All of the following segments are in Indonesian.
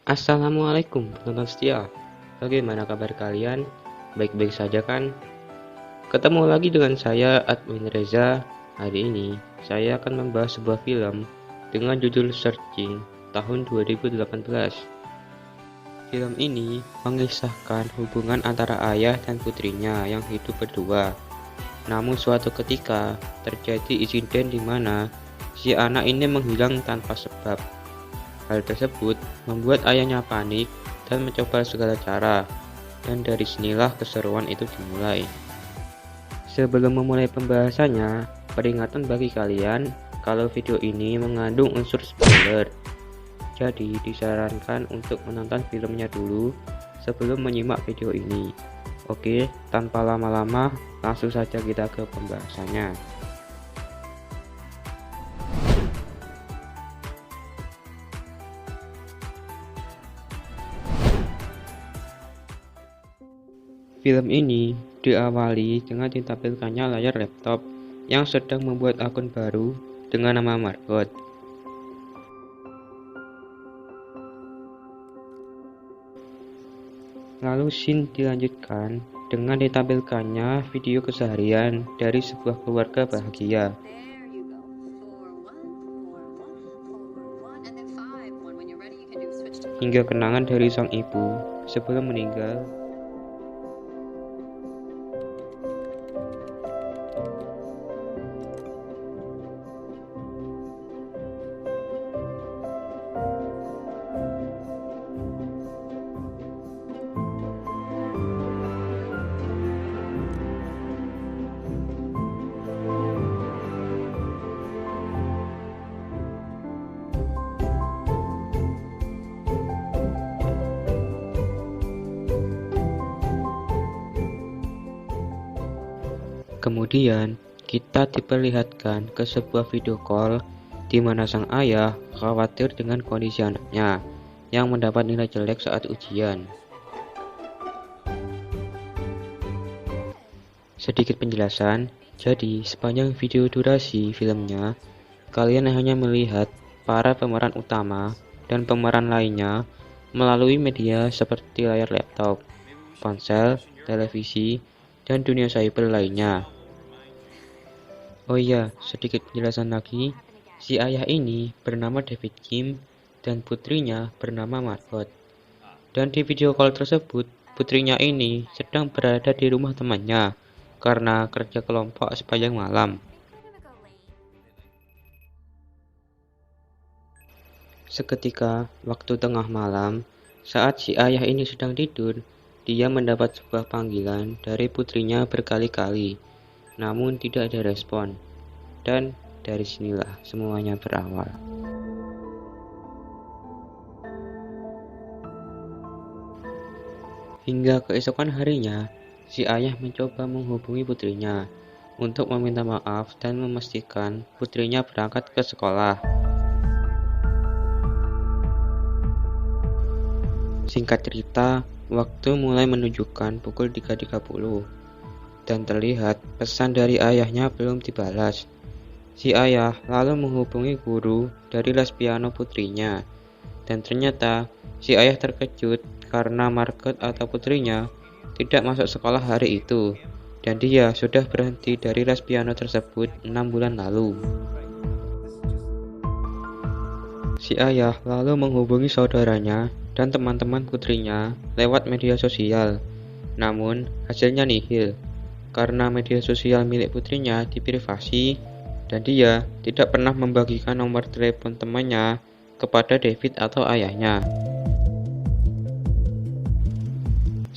Assalamualaikum penonton setia. Bagaimana kabar kalian? Baik-baik saja kan? Ketemu lagi dengan saya Admin Reza. Hari ini saya akan membahas sebuah film dengan judul Searching tahun 2018. Film ini mengisahkan hubungan antara ayah dan putrinya yang hidup berdua. Namun suatu ketika terjadi insiden di mana si anak ini menghilang tanpa sebab. Hal tersebut membuat ayahnya panik dan mencoba segala cara, dan dari sinilah keseruan itu dimulai. Sebelum memulai pembahasannya, peringatan bagi kalian kalau video ini mengandung unsur spoiler. Jadi disarankan untuk menonton filmnya dulu sebelum menyimak video ini. Oke, tanpa lama-lama langsung saja kita ke pembahasannya. Film ini diawali dengan ditampilkannya layar laptop yang sedang membuat akun baru dengan nama Margot. Lalu scene dilanjutkan dengan ditampilkannya video keseharian dari sebuah keluarga bahagia. Hingga kenangan dari sang ibu sebelum meninggal. Kemudian, kita diperlihatkan ke sebuah video call di mana sang ayah khawatir dengan kondisi anaknya yang mendapat nilai jelek saat ujian. Sedikit penjelasan, jadi sepanjang video durasi filmnya, kalian hanya melihat para pemeran utama dan pemeran lainnya melalui media seperti layar laptop, ponsel, televisi, dan dunia cyber lainnya. Oh iya, sedikit penjelasan lagi, si ayah ini bernama David Kim dan putrinya bernama Margot. Dan di video call tersebut, putrinya ini sedang berada di rumah temannya karena kerja kelompok sepanjang malam. Seketika, waktu tengah malam, saat si ayah ini sedang tidur, dia mendapat sebuah panggilan dari putrinya berkali-kali, namun tidak ada respon. Dan dari sinilah semuanya berawal. Hingga keesokan harinya, si ayah mencoba menghubungi putrinya untuk meminta maaf dan memastikan putrinya berangkat ke sekolah. Singkat cerita, waktu mulai menunjukkan pukul 3.30 dan terlihat pesan dari ayahnya belum dibalas. Si ayah lalu menghubungi guru dari les piano putrinya, dan ternyata si ayah terkejut karena Margot atau putrinya tidak masuk sekolah hari itu, dan dia sudah berhenti dari les piano tersebut 6 bulan lalu. Si ayah lalu menghubungi saudaranya dan teman-teman putrinya lewat media sosial, namun hasilnya nihil karena media sosial milik putrinya diprivasi dan dia tidak pernah membagikan nomor telepon temannya kepada David atau ayahnya.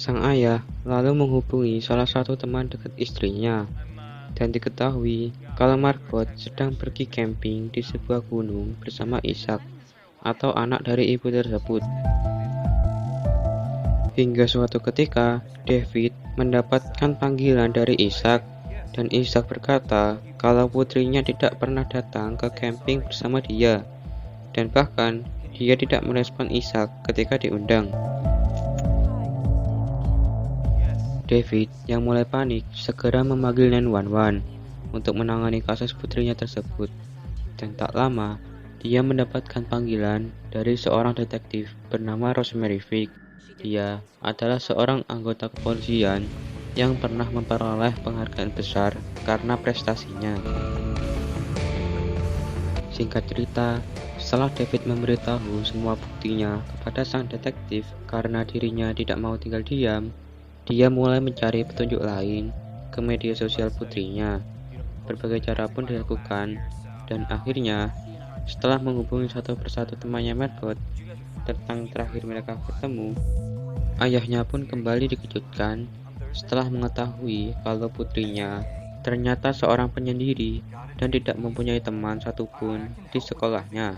Sang ayah lalu menghubungi salah satu teman dekat istrinya dan diketahui kalau Margot sedang pergi camping di sebuah gunung bersama Ishak atau anak dari ibu tersebut. Hingga suatu ketika, David mendapatkan panggilan dari Ishak, dan Ishak berkata kalau putrinya tidak pernah datang ke camping bersama dia, dan bahkan dia tidak merespon Ishak ketika diundang. David yang mulai panik segera memanggil 911 untuk menangani kasus putrinya tersebut, dan tak lama dia mendapatkan panggilan dari seorang detektif bernama Rosemary Fick. Dia adalah seorang anggota kepolisian yang pernah memperoleh penghargaan besar karena prestasinya. Singkat cerita, setelah David memberitahu semua buktinya kepada sang detektif karena dirinya tidak mau tinggal diam, dia mulai mencari petunjuk lain ke media sosial putrinya. Berbagai cara pun dilakukan, dan akhirnya setelah menghubungi satu persatu temannya Margot tentang terakhir mereka bertemu, ayahnya pun kembali dikejutkan setelah mengetahui kalau putrinya ternyata seorang penyendiri dan tidak mempunyai teman satupun di sekolahnya.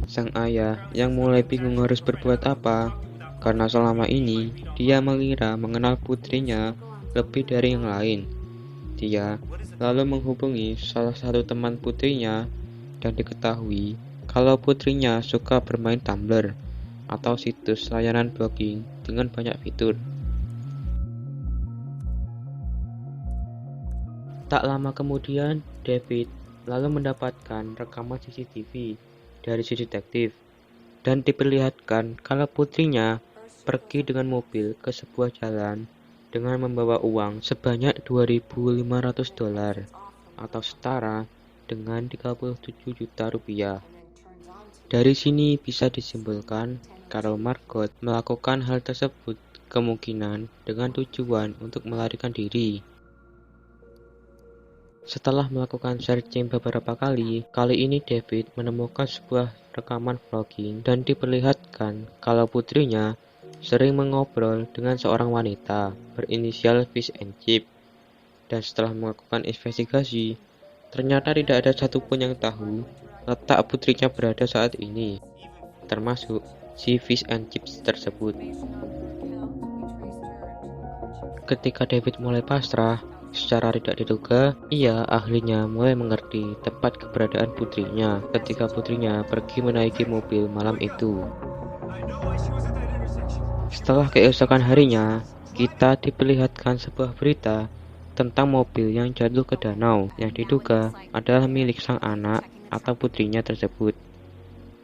Sang ayah yang mulai bingung harus berbuat apa, karena selama ini dia mengira mengenal putrinya lebih dari yang lain. Dia lalu menghubungi salah satu teman putrinya dan diketahui kalau putrinya suka bermain Tumblr atau situs layanan blogging dengan banyak fitur. Tak lama kemudian, David lalu mendapatkan rekaman CCTV dari si detektif dan diperlihatkan kalau putrinya pergi dengan mobil ke sebuah jalan dengan membawa uang sebanyak $2.500 atau setara dengan 37 juta rupiah. Dari sini bisa disimpulkan kalau Margot melakukan hal tersebut kemungkinan dengan tujuan untuk melarikan diri. Setelah melakukan searching beberapa kali ini David menemukan sebuah rekaman vlogging dan diperlihatkan kalau putrinya sering mengobrol dengan seorang wanita berinisial Fish and Chip. Dan setelah melakukan investigasi, ternyata tidak ada satupun yang tahu letak putrinya berada saat ini, termasuk si Fish and Chips tersebut. Ketika David mulai pasrah, secara tidak diduga, ia akhirnya mulai mengerti tempat keberadaan putrinya ketika putrinya pergi menaiki mobil malam itu. Setelah keesokan harinya, kita diperlihatkan sebuah berita tentang mobil yang jatuh ke danau yang diduga adalah milik sang anak atau putrinya tersebut.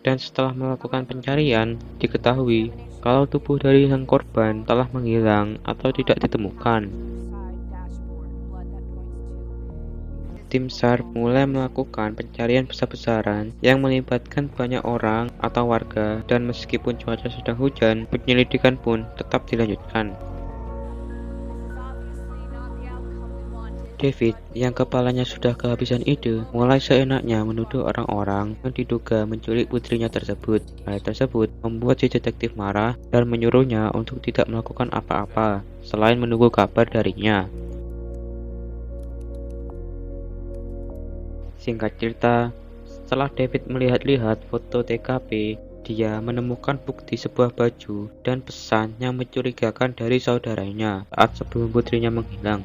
Dan setelah melakukan pencarian, diketahui kalau tubuh dari sang korban telah menghilang atau tidak ditemukan. Tim SAR mulai melakukan pencarian besar-besaran yang melibatkan banyak orang atau warga, dan meskipun cuaca sedang hujan, penyelidikan pun tetap dilanjutkan. David, yang kepalanya sudah kehabisan ide, mulai seenaknya menuduh orang-orang yang diduga menculik putrinya tersebut. Hal tersebut membuat si detektif marah dan menyuruhnya untuk tidak melakukan apa-apa selain menunggu kabar darinya. Singkat cerita, setelah David melihat-lihat foto TKP, dia menemukan bukti sebuah baju dan pesan yang mencurigakan dari saudaranya saat sebelum putrinya menghilang.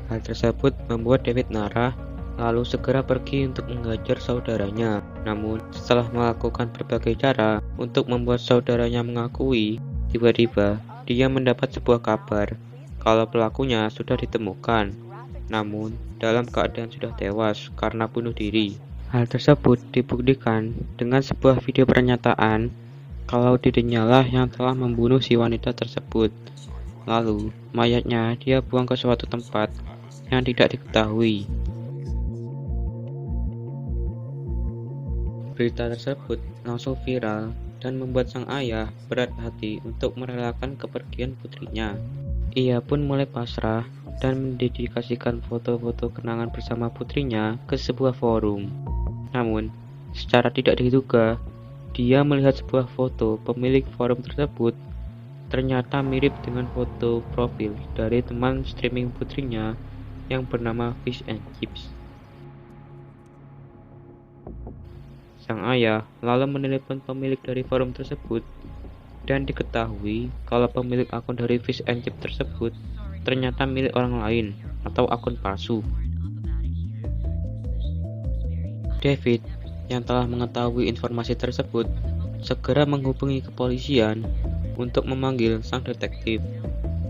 Hal tersebut membuat David marah, lalu segera pergi untuk menghajar saudaranya. Namun, setelah melakukan berbagai cara untuk membuat saudaranya mengakui, tiba-tiba dia mendapat sebuah kabar kalau pelakunya sudah ditemukan, namun dalam keadaan sudah tewas karena bunuh diri. Hal tersebut dibuktikan dengan sebuah video pernyataan kalau dirinya lah yang telah membunuh si wanita tersebut. Lalu, mayatnya dia buang ke suatu tempat yang tidak diketahui. Berita tersebut langsung viral dan membuat sang ayah berat hati untuk merelakan kepergian putrinya. Ia pun mulai pasrah dan mendedikasikan foto-foto kenangan bersama putrinya ke sebuah forum. Namun, secara tidak diduga, dia melihat sebuah foto pemilik forum tersebut ternyata mirip dengan foto profil dari teman streaming putrinya yang bernama Fish and Chips. Sang ayah lalu menelepon pemilik dari forum tersebut dan diketahui kalau pemilik akun dari Fish and Chips tersebut ternyata milik orang lain atau akun palsu. David, yang telah mengetahui informasi tersebut, segera menghubungi kepolisian untuk memanggil sang detektif.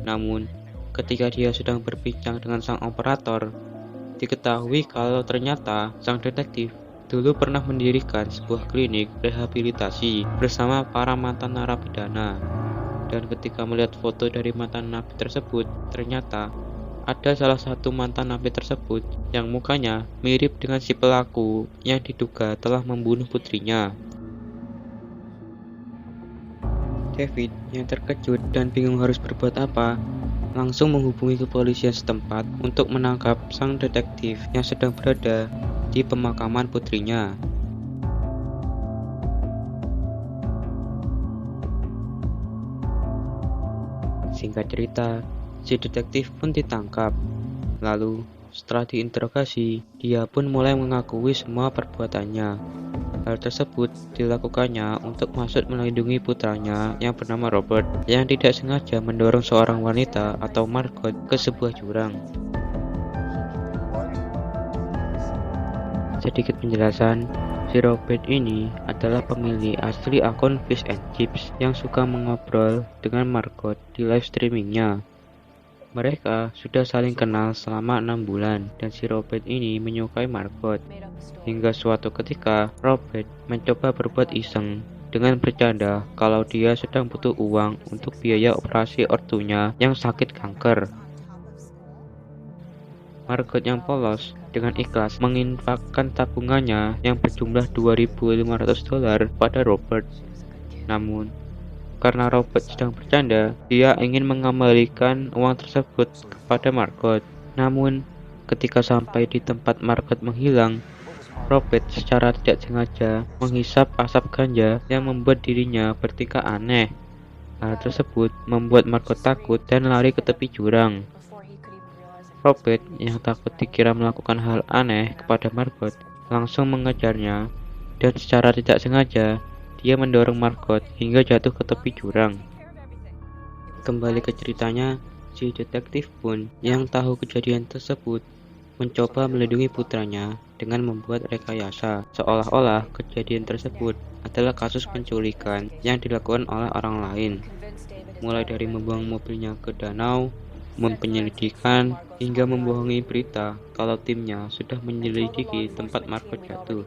Namun, ketika dia sedang berbincang dengan sang operator, diketahui kalau ternyata sang detektif dulu pernah mendirikan sebuah klinik rehabilitasi bersama para mantan narapidana. Dan ketika melihat foto dari mantan napi tersebut, ternyata ada salah satu mantan napi tersebut yang mukanya mirip dengan si pelaku yang diduga telah membunuh putrinya. David yang terkejut dan bingung harus berbuat apa, langsung menghubungi kepolisian setempat untuk menangkap sang detektif yang sedang berada di pemakaman putrinya. Singkat cerita, si detektif pun ditangkap. Lalu, setelah diinterogasi, dia pun mulai mengakui semua perbuatannya. Hal tersebut dilakukannya untuk maksud melindungi putranya yang bernama Robert, yang tidak sengaja mendorong seorang wanita atau Margot ke sebuah jurang. Sedikit penjelasan, si Robert ini adalah pemilik asli akun Fish and Chips yang suka mengobrol dengan Margot di live streamingnya. Mereka sudah saling kenal selama 6 bulan dan si Robert ini menyukai Margot. Hingga suatu ketika, Robert mencoba berbuat iseng dengan bercanda kalau dia sedang butuh uang untuk biaya operasi ortunya yang sakit kanker. Margot yang polos dengan ikhlas menginfakkan tabungannya yang berjumlah $2.500 pada Robert. Namun, karena Robert sedang bercanda, dia ingin mengembalikan uang tersebut kepada Margot. Namun, ketika sampai di tempat Margot menghilang, Robert secara tidak sengaja menghisap asap ganja yang membuat dirinya bertingkah aneh. Hal tersebut membuat Margot takut dan lari ke tepi jurang. Robert yang takut dikira melakukan hal aneh kepada Margot langsung mengejarnya dan secara tidak sengaja dia mendorong Margot hingga jatuh ke tepi jurang. Kembali ke ceritanya, si detektif pun yang tahu kejadian tersebut mencoba melindungi putranya dengan membuat rekayasa seolah-olah kejadian tersebut adalah kasus penculikan yang dilakukan oleh orang lain, mulai dari membuang mobilnya ke danau, penyelidikan, hingga membohongi berita kalau timnya sudah menyelidiki tempat Margot jatuh.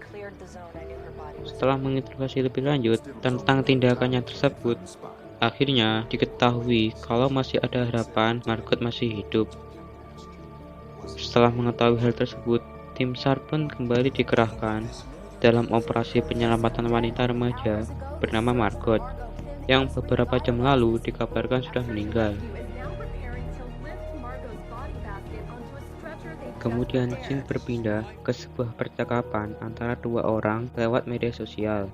Setelah menginterogasi lebih lanjut tentang tindakannya tersebut, akhirnya diketahui kalau masih ada harapan Margot masih hidup. Setelah mengetahui hal tersebut, tim SAR pun kembali dikerahkan dalam operasi penyelamatan wanita remaja bernama Margot yang beberapa jam lalu dikabarkan sudah meninggal. Kemudian scene berpindah ke sebuah percakapan antara dua orang lewat media sosial,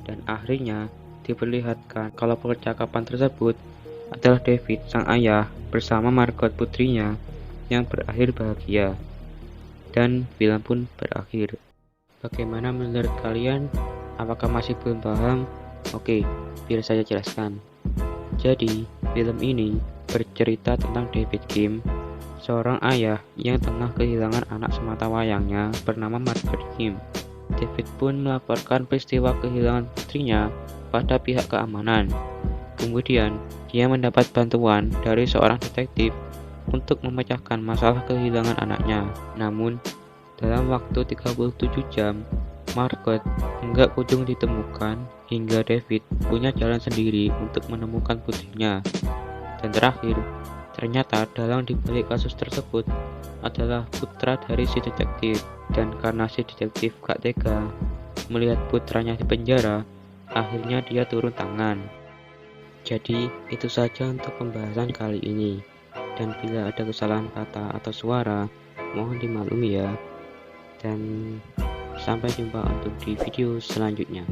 dan akhirnya diperlihatkan kalau percakapan tersebut adalah David sang ayah bersama Margot putrinya yang berakhir bahagia, dan film pun berakhir. Bagaimana menurut kalian? Apakah masih belum paham? Oke, biar saya jelaskan. Jadi, film ini bercerita tentang David Kim, seorang ayah yang tengah kehilangan anak semata wayangnya bernama Margot Kim. David pun melaporkan peristiwa kehilangan putrinya pada pihak keamanan. Kemudian, dia mendapat bantuan dari seorang detektif untuk memecahkan masalah kehilangan anaknya. Namun, dalam waktu 37 jam, Margot enggak kunjung ditemukan hingga David punya jalan sendiri untuk menemukan putrinya. Dan terakhir, ternyata dalang dibalik kasus tersebut adalah putra dari si detektif. Dan karena si detektif gak tega melihat putranya di penjara, akhirnya dia turun tangan. Jadi itu saja untuk pembahasan kali ini. Dan bila ada kesalahan kata atau suara, mohon dimaklumi ya. Dan sampai jumpa untuk di video selanjutnya.